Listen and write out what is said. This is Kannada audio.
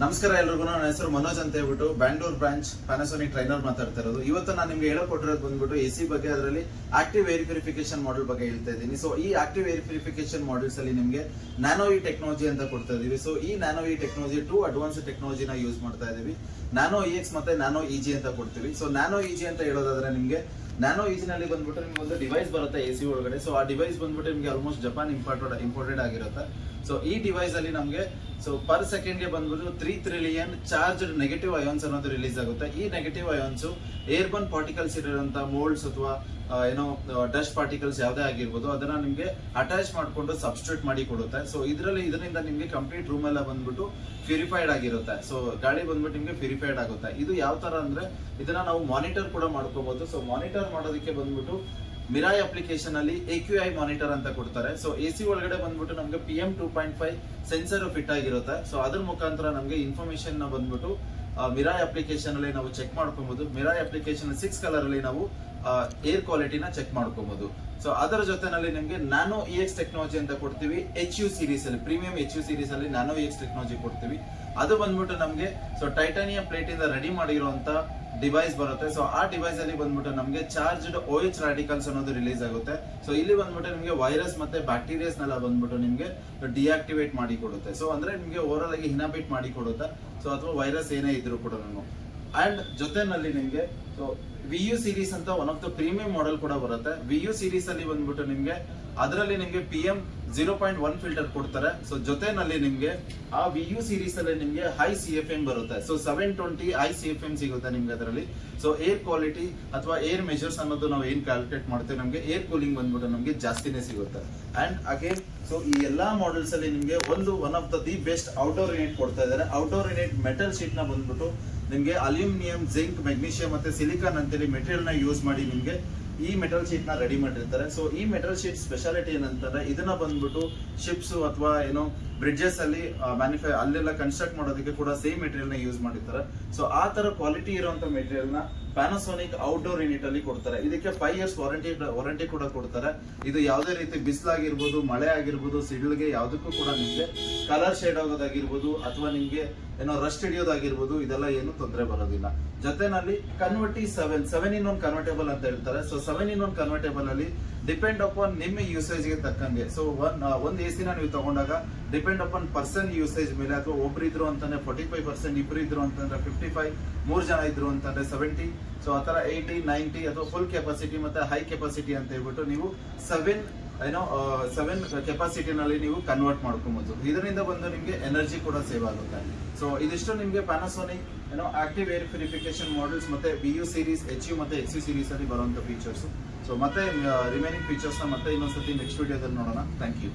ನಮಸ್ಕಾರ ಎಲ್ರಿಗೂ. ನನ್ನ ಹೆಸರು ಮನೋಜ್ ಅಂತ ಹೇಳ್ಬಿಟ್ಟು ಬ್ಯಾಂಗ್ಳೂರ್ ಬ್ರಾಂಚ್ ಪ್ಯಾನಾಸೋನಿಕ್ ಟ್ರೈನರ್ ಮಾತಾಡ್ತಾ ಇರೋದು. ಇವತ್ತು ನಾನು ನಿಮ್ಗೆ ಹೇಳಕೊಟ್ಟಿರೋದು ಬಂದ್ಬಿಟ್ಟು ಎಸಿ ಬಗ್ಗೆ, ಅದರಲ್ಲಿ ಆಕ್ಟಿವ್ ಏರ್ ಪ್ಯೂರಿಫಿಕೇಶನ್ ಮಾಡೆಲ್ ಬಗ್ಗೆ ಹೇಳ್ತಾ ಇದ್ದೀನಿ. ಸೊ ಈ ಆಕ್ಟಿವ್ ಏರ್ ಪ್ಯೂರಿಫಿಕೇಶನ್ ಮಾಡೆಲ್ಸ್ ಅಲ್ಲಿ ನಿಮ್ಗೆ ನ್ಯಾನೋ ಇ ಟೆಕ್ನಾಲಜಿ ಅಂತ ಕೊಡ್ತಾ ಇದೀವಿ. ಸೊ ಈ ನ್ಯಾನೋ ಇ ಟೆಕ್ನಾಲಜಿ 2 ಅಡ್ವಾನ್ಸ್ ಟೆಕ್ನಾಲಜಿನ ಯೂಸ್ ಮಾಡ್ತಾ ಇದೀವಿ. ನ್ಯಾನೋ ಇಎಕ್ಸ್ ಮತ್ತೆ ನ್ಯಾನೋ ಇಜಿ ಅಂತ ಕೊಡ್ತೀವಿ. ಸೊ ನ್ಯಾನೋ ಇಜಿ ಅಂತ ಹೇಳೋದಾದ್ರೆ ನಿಮ್ಗೆ ನ್ಯಾನೋ ಇಜಿ ನಲ್ಲಿ ಬಂದ್ಬಿಟ್ಟು ನಿಮ್ಗೆ ಒಂದು ಡಿವೈಸ್ ಬರುತ್ತೆ ಎಸಿ ಒಳಗಡೆ. ಸೊ ಆ ಡಿವೈಸ್ ಬಂದ್ಬಿಟ್ಟು ನಿಮ್ಗೆ ಆಲ್ಮೋಸ್ಟ್ ಜಪಾನ್ ಇಂಪೋರ್ಟೆಡ್ ಆಗಿರುತ್ತೆ. ಸೊ ಈ ಡಿವೈಸ್ ಅಲ್ಲಿ ನಮ್ಗೆ ಪರ್ ಸೆಕೆಂಡ್ ಗೆ ಬಂದ್ಬಿಟ್ಟು 3 ಟ್ರಿಲಿಯನ್ ಚಾರ್ಜ್ ನೆಗೆಟಿವ್ ಅಯಾನ್ಸ್ ಅನ್ನೋದು ರಿಲೀಸ್ ಆಗುತ್ತೆ. ಈ ನೆಗೆಟಿವ್ ಅಯಾನ್ಸ್ ಏರ್ಬನ್ ಪಾರ್ಟಿಕಲ್ಸ್ ಇರೋಂತ ಮೋಲ್ಡ್ಸ್ ಅಥವಾ ಏನೋ ಡಸ್ಟ್ ಪಾರ್ಟಿಕಲ್ಸ್ ಯಾವ್ದೇ ಆಗಿರ್ಬೋದು ಅದನ್ನ ನಿಮ್ಗೆ ಅಟ್ಯಾಚ್ ಮಾಡ್ಕೊಂಡು ಸಬ್ಸ್ಟಿಟ್ಯೂಟ್ ಮಾಡಿ ಕೊಡುತ್ತೆ. ಸೊ ಇದರಿಂದ ನಿಮ್ಗೆ ಕಂಪ್ಲೀಟ್ ರೂಮ್ ಎಲ್ಲ ಬಂದ್ಬಿಟ್ಟು ಪ್ಯೂರಿಫೈಡ್ ಆಗಿರುತ್ತೆ. ಸೊ ಗಾಳಿ ಬಂದ್ಬಿಟ್ಟು ನಿಮ್ಗೆ ಪ್ಯೂರಿಫೈಡ್ ಆಗುತ್ತೆ. ಇದು ಯಾವ ತರ ಅಂದ್ರೆ ಇದನ್ನ ನಾವು ಮಾನಿಟರ್ ಕೂಡ ಮಾಡ್ಕೋಬಹುದು. ಸೊ ಮಾನಿಟರ್ ಮಾಡೋದಕ್ಕೆ ಬಂದ್ಬಿಟ್ಟು ಮಿರಾಯ್ ಅಪ್ಲಿಕೇಶನ್ ಅಲ್ಲಿ AQI ಮಾನಿಟರ್ ಅಂತ ಕೊಡ್ತಾರೆ. ಸೊ ಎಸಿ ಒಳಗಡೆ ಬಂದ್ಬಿಟ್ಟು ನಮ್ಗೆ PM 2.5 ಸೆನ್ಸರ್ ಫಿಟ್ ಆಗಿರುತ್ತೆ. ಸೊ ಅದ್ರ ಮುಖಾಂತರ ನಮ್ಗೆ ಇನ್ಫಾರ್ಮೇಶನ್ ನ ಬಂದ್ಬಿಟ್ಟು ಮಿರಾಯ್ ಅಪ್ಲಿಕೇಶನ್ ಅಲ್ಲಿ ನಾವು ಚೆಕ್ ಮಾಡ್ಕೋಬಹುದು. ಮಿರಾಯ್ ಅಪ್ಲಿಕೇಶನ್ 6 ಕಲರ್ ಅಲ್ಲಿ ನಾವು ಏರ್ ಕ್ವಾಲಿಟಿನ ಚೆಕ್ ಮಾಡ್ಕೋಬಹುದು. ಸೊ ಅದರ ಜೊತೆನಲ್ಲಿ ನಿಮ್ಗೆ ನ್ಯಾನೋ ಇಎಕ್ಸ್ ಟೆಕ್ನಾಲಜಿ ಅಂತ ಕೊಡ್ತೀವಿ. HU ಸೀರೀಸ್ ಅಲ್ಲಿ ಪ್ರೀಮಿಯಂ HU ಸೀರೀಸ್ ಅಲ್ಲಿ ನ್ಯಾನೋ ಇಎಕ್ಸ್ ಟೆಕ್ನಾಲಜಿ ಕೊಡ್ತೀವಿ. ಅದು ಬಂದ್ಬಿಟ್ಟು ನಮ್ಗೆ ಟೈಟಾನಿಯಂ ಪ್ಲೇಟ್ ಇಂದ ರೆಡಿ ಮಾಡಿರುವಂತ ಡಿವೈಸ್ ಬರುತ್ತೆ. ಸೊ ಆ ಡಿವೈಸ್ ಅಲ್ಲಿ ಬಂದ್ಬಿಟ್ಟು ನಮ್ಗೆ ಚಾರ್ಜ್ಡ್ OH ರಾಡಿಕಲ್ಸ್ ಅನ್ನೋದು ರಿಲೀಸ್ ಆಗುತ್ತೆ. ಸೊ ಇಲ್ಲಿ ಬಂದ್ಬಿಟ್ಟು ನಿಮ್ಗೆ ವೈರಸ್ ಮತ್ತೆ ಬ್ಯಾಕ್ಟೀರಿಯಾಸ್ ನೆಲ್ಲ ಬಂದ್ಬಿಟ್ಟು ನಿಮ್ಗೆ ಡಿಆಕ್ಟಿವೇಟ್ ಮಾಡಿ ಕೊಡುತ್ತೆ. ಸೊ ಅಂದ್ರೆ ನಿಮ್ಗೆ ಓವರ್ ಆಗಿ ಇನಾಬಿಟ್ ಮಾಡಿ ಕೊಡುತ್ತೆ. ಸೊ ಅಥವಾ ವೈರಸ್ ಏನೇ ಇದ್ರು ಕೂಡ ಅಂಡ್ ಜೊತೆನಲ್ಲಿ ನಿಮ್ಗೆ VU ಸೀರೀಸ್ ಅಂತ one of the premium model ಕೂಡ ಬರುತ್ತೆ. VU ಸೀರೀಸ್ ಅಲ್ಲಿ ಬಂದ್ಬಿಟ್ಟು ನಿಮ್ಗೆ ಅದರಲ್ಲಿ ನಿಮ್ಗೆ PM 0.1 ಫಿಲ್ಟರ್ ಕೊಡ್ತಾರೆ. ಸೊ ಜೊತೆನಲ್ಲಿ ನಿಮ್ಗೆ ಆ VU ಸೀರೀಸ್ ಅಲ್ಲಿ ನಿಮ್ಗೆ ಹೈ CFM ಬರುತ್ತೆ. ಸೊ 720 ಹೈ CFM ಸಿಗುತ್ತೆ ನಿಮ್ಗೆ ಅದರಲ್ಲಿ. ಸೊ ಏರ್ ಕ್ವಾಲಿಟಿ ಅಥವಾ ಏರ್ ಮೆಜರ್ಸ್ ಅನ್ನೋದು ನಾವು ಏನ್ ಕ್ಯಾಲ್ಕುಲೇಟ್ ಮಾಡ್ತೀವಿ ನಮ್ಗೆ ಏರ್ ಕೂಲಿಂಗ್ ಬಂದ್ಬಿಟ್ಟು ನಮ್ಗೆ ಜಾಸ್ತಿನೇ ಸಿಗುತ್ತೆ. ಅಂಡ್ ಅಗೇನ್ ಸೊ ಈ ಎಲ್ಲಾ ಮಾಡೆಲ್ಸ್ ಅಲ್ಲಿ ನಿಮ್ಗೆ one of the best outdoor unit ಕೊಡ್ತಾ ಇದ್ದಾರೆ. ಔಟ್ಡೋರ್ ಯೂನಿಟ್ ಮೆಟಲ್ ಶೀಟ್ ನ ಬಂದ್ಬಿಟ್ಟು ನಿಮ್ಗೆ ಅಲ್ಯೂಮಿನಿಯಂ, ಜಿಂಕ್, ಮೆಗ್ನೀಷಿಯಂ ಮತ್ತೆ ಸಿಲಿಕಾನ್ ಅಂತೇಳಿ ಮೆಟೀರಿಯಲ್ ನ ಯೂಸ್ ಮಾಡಿ ನಿಮ್ಗೆ ಈ ಮೆಟಲ್ ಶೀಟ್ ನ ರೆಡಿ ಮಾಡಿರ್ತಾರೆ. ಸೊ ಈ ಮೆಟಲ್ ಶೀಟ್ ಸ್ಪೆಷಾಲಿಟಿ ಏನಂತಾರೆ, ಇದನ್ನ ಬಂದ್ಬಿಟ್ಟು ಶಿಪ್ಸ್ ಅಥವಾ ಏನೋ ಬ್ರಿಡ್ಜಸ್ ಅಲ್ಲಿ ಅಲ್ಲೆಲ್ಲ ಕನ್ಸ್ಟ್ರಕ್ಟ್ ಮಾಡೋದಕ್ಕೆ ಕೂಡ ಸೇಮ್ ಮೆಟೀರಿಯಲ್ ನ ಯೂಸ್ ಮಾಡಿರ್ತಾರೆ. ಸೊ ಆ ತರ ಕ್ವಾಲಿಟಿ ಇರುವಂತ ಮೆಟೀರಿಯಲ್ ನ ಪ್ಯಾನಾಸೋನಿಕ್ ಔಟ್ಡೋರ್ ಯೂನಿಟ್ ಅಲ್ಲಿ ಕೊಡ್ತಾರೆ. ಇದಕ್ಕೆ 5 years ವಾರಂಟಿ ಕೂಡ ಕೊಡ್ತಾರೆ. ಇದು ಯಾವುದೇ ರೀತಿ ಬಿಸಿಲಾಗಿರ್ಬೋದು, ಮಳೆ ಆಗಿರ್ಬೋದು, ಸಿಡಿಲ್ಗೆ ಯಾವ್ದಕ್ಕೂ ಕೂಡ ನಿಮ್ಗೆ ಕಲರ್ ಶೇಡ್ ಆಗೋದಾಗಿರ್ಬೋದು ಅಥವಾ ನಿಮ್ಗೆ ಏನೋ ರಸ್ಟ್ ಹಿಡಿಯೋದಾಗಿರ್ಬೋದು ಇದೆಲ್ಲ ಏನು ತೊಂದರೆ ಬರೋದಿಲ್ಲ. ಜೊತೆನಲ್ಲಿ ಕನ್ವರ್ಟಿ 7-in-1 ಕನ್ವರ್ಟೇಬಲ್ ಅಂತ ಹೇಳ್ತಾರೆ. ಸೊ 7-in-1 ಕನ್ವರ್ಟೇಬಲ್ ಅಲ್ಲಿ ಡಿಪೆಂಡ್ ಅಪಾನ್ ನಿಮ್ಮ ಯೂಸೇಜ್ ಗೆ ತಕ್ಕಂಗೆ. ಸೊ ಒಂದ್ ಎಸಿನ ನೀವು ತಗೊಂಡಾಗ ಡಿಪೆಂಡ್ ಅಪಾನ್ ಪರ್ಸನ್ ಯೂಸೇಜ್ ಮೇಲೆ, ಅಥವಾ ಒಬ್ರು ಇದ್ರು ಅಂತಂದ್ರೆ 45%, ಇಬ್ರು ಇದ್ರು ಅಂತಂದ್ರೆ 55, 3 ಜನ ಇದ್ರು ಅಂತಂದ್ರೆ 70, ಸೊ ಆತರ 80, 90 ಅಥವಾ ಫುಲ್ ಕೆಪಾಸಿಟಿ ಮತ್ತೆ ಹೈ ಕೆಪಾಸಿಟಿ ಅಂತ ಹೇಳ್ಬಿಟ್ಟು ನೀವು 7 ಕೆಪಾಸಿಟಿನಲ್ಲಿ ನೀವು ಕನ್ವರ್ಟ್ ಮಾಡ್ಕೊಬಹುದು. ಇದರಿಂದ ಬಂದು ನಿಮ್ಗೆ ಎನರ್ಜಿ ಕೂಡ ಸೇವ್ ಆಗುತ್ತೆ. ಸೊ ಇದಿಷ್ಟು ನಿಮ್ಗೆ Panasonic active air purification models ಮತ್ತೆ VU ಸೀರೀಸ್, HU ಮತ್ತೆ XU ಸೀರೀಸ್ ಅಲ್ಲಿ ಬರುವಂತ ಫೀಚರ್ಸ್. ಸೊ ಮತ್ತೆ ರಿಮೈನಿಂಗ್ ಫೀಚರ್ಸ್ ನ ಮತ್ತೆ ಇನ್ನೊಂದ್ಸತಿ ನೆಕ್ಸ್ಟ್ ವಿಡಿಯೋದಲ್ಲಿ ನೋಡೋಣ. Thank you.